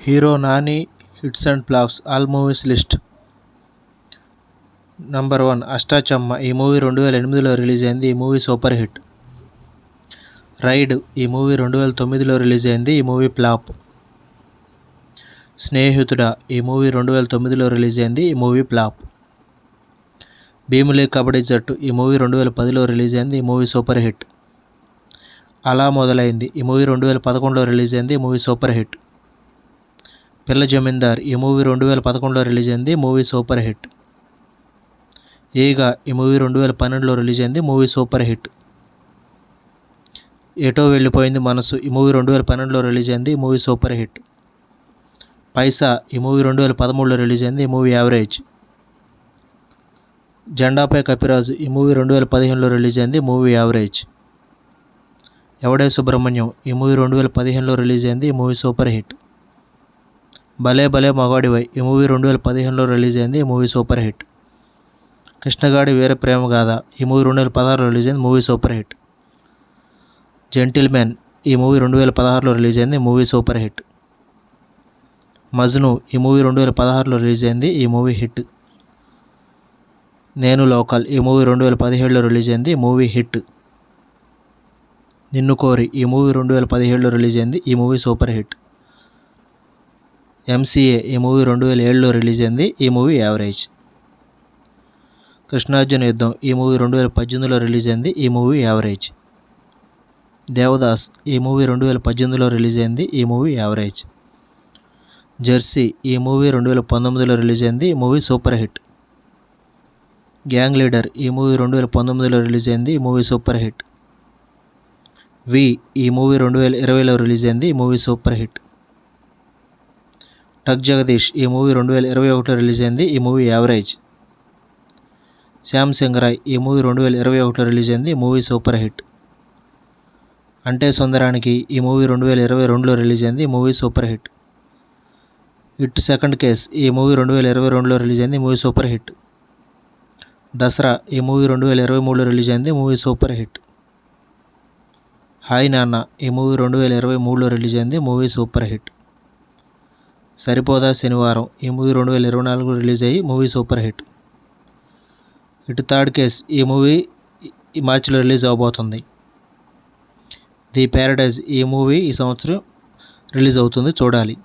Hero Nani hits and flops all movies list. Number 1 Ashtachamma. ఈ movie 2008లో release అయింది. ఈ మూవీ సూపర్ హిట్. రైడ్. ఈ మూవీ 2009లో రిలీజ్ అయింది. ఈ మూవీ ఫ్లాప్. స్నేహితుడా. ఈ మూవీ 2009లో రిలీజ్ అయింది. ఈ మూవీ ఫ్లాప్. భీమిలి కబడ్డీ జట్టు. ఈ మూవీ 2010లో రిలీజ్ అయింది. ఈ మూవీ సూపర్ హిట్. అలా మొదలైంది. ఈ మూవీ 2011లో రిలీజ్ అయింది. ఈ మూవీ సూపర్ హిట్. పిల్ల జమీందార్. ఈ మూవీ 2011లో రిలీజ్ అయింది. Movie super hit. ఈగ. ఈ మూవీ 2012లో రిలీజ్ అయింది. Movie super hit. ఎటో వెళ్ళిపోయింది మనసు. ఈ మూవీ 2012లో రిలీజ్ అయింది. ఈ మూవీ సూపర్ హిట్. పైసా. ఈ మూవీ 2013లో రిలీజ్ అయింది. ఈ మూవీ యావరేజ్. జెండాపై కపిరాజు. ఈ మూవీ 2015లో రిలీజ్ అయింది. Movie average. ఎవడే సుబ్రహ్మణ్యం. ఈ మూవీ 2015లో రిలీజ్ అయింది. ఈ మూవీ సూపర్ హిట్. భలే భలే మగాడివై. ఈ మూవీ 2015లో రిలీజ్ అయింది. ఈ movie super hit. Krishnagadi Veera Prema Gaadha. ఈ మూవీ 2016లో రిలీజ్ అయింది. Movie super hit. జెంటిల్మెన్. ఈ మూవీ 2016లో రిలీజ్ అయింది. Movie super hit. మజ్ను. ఈ మూవీ 2016లో రిలీజ్ అయింది. ఈ మూవీ హిట్. నేను లోకల్. ఈ మూవీ 2017లో రిలీజ్ అయింది. Movie hit. నిన్ను కోరి. ఈ మూవీ 2017లో రిలీజ్ అయింది. ఈ మూవీ సూపర్ హిట్. ఎంసీఏ. ఈ మూవీ 2007లో రిలీజ్ అయింది. ఈ మూవీ యావరేజ్. కృష్ణార్జున యుద్ధం. ఈ మూవీ 2018లో రిలీజ్ అయింది. ఈ మూవీ యావరేజ్. దేవదాస్. ఈ మూవీ 2018లో రిలీజ్ అయింది. ఈ మూవీ యావరేజ్. జెర్సీ. ఈ మూవీ 2019లో రిలీజ్ అయింది. ఈ movie super hit. Gang leader. ఈ మూవీ 2019లో రిలీజ్ అయింది. ఈ మూవీ సూపర్ హిట్. వి. ఈ మూవీ 2020లో రిలీజ్ అయింది. ఈ మూవీ సూపర్ హిట్. టక్ జగదీష్. ఈ మూవీ 2021లో రిలీజ్ అయింది. ఈ మూవీ యావరేజ్. శ్యామ్ సింగరాయ్. ఈ మూవీ 2021లో రిలీజ్ అయింది. ఈ మూవీ సూపర్ హిట్. అంటే సుందరానికి. ఈ మూవీ 2022లో రిలీజ్ అయింది. ఈ movie super hit. It second case. ఈ మూవీ 2022లో రిలీజ్ అయింది. ఈ మూవీ సూపర్ హిట్. దసరా. ఈ మూవీ 2023లో రిలీజ్ అయింది. Movie super hit. Hi Nanna. ఈ మూవీ 2023లో రిలీజ్ అయింది. Movie super hit. Saripodhaa Sanivaaram. ఈ మూవీ 2024లో రిలీజ్ అయ్యి movie super hit. It third case. ఈ మూవీ ఈ మార్చిలో రిలీజ్ అవబోతుంది. The Paradise. ఈ మూవీ ఈ సంవత్సరం రిలీజ్ అవుతుంది, చూడాలి.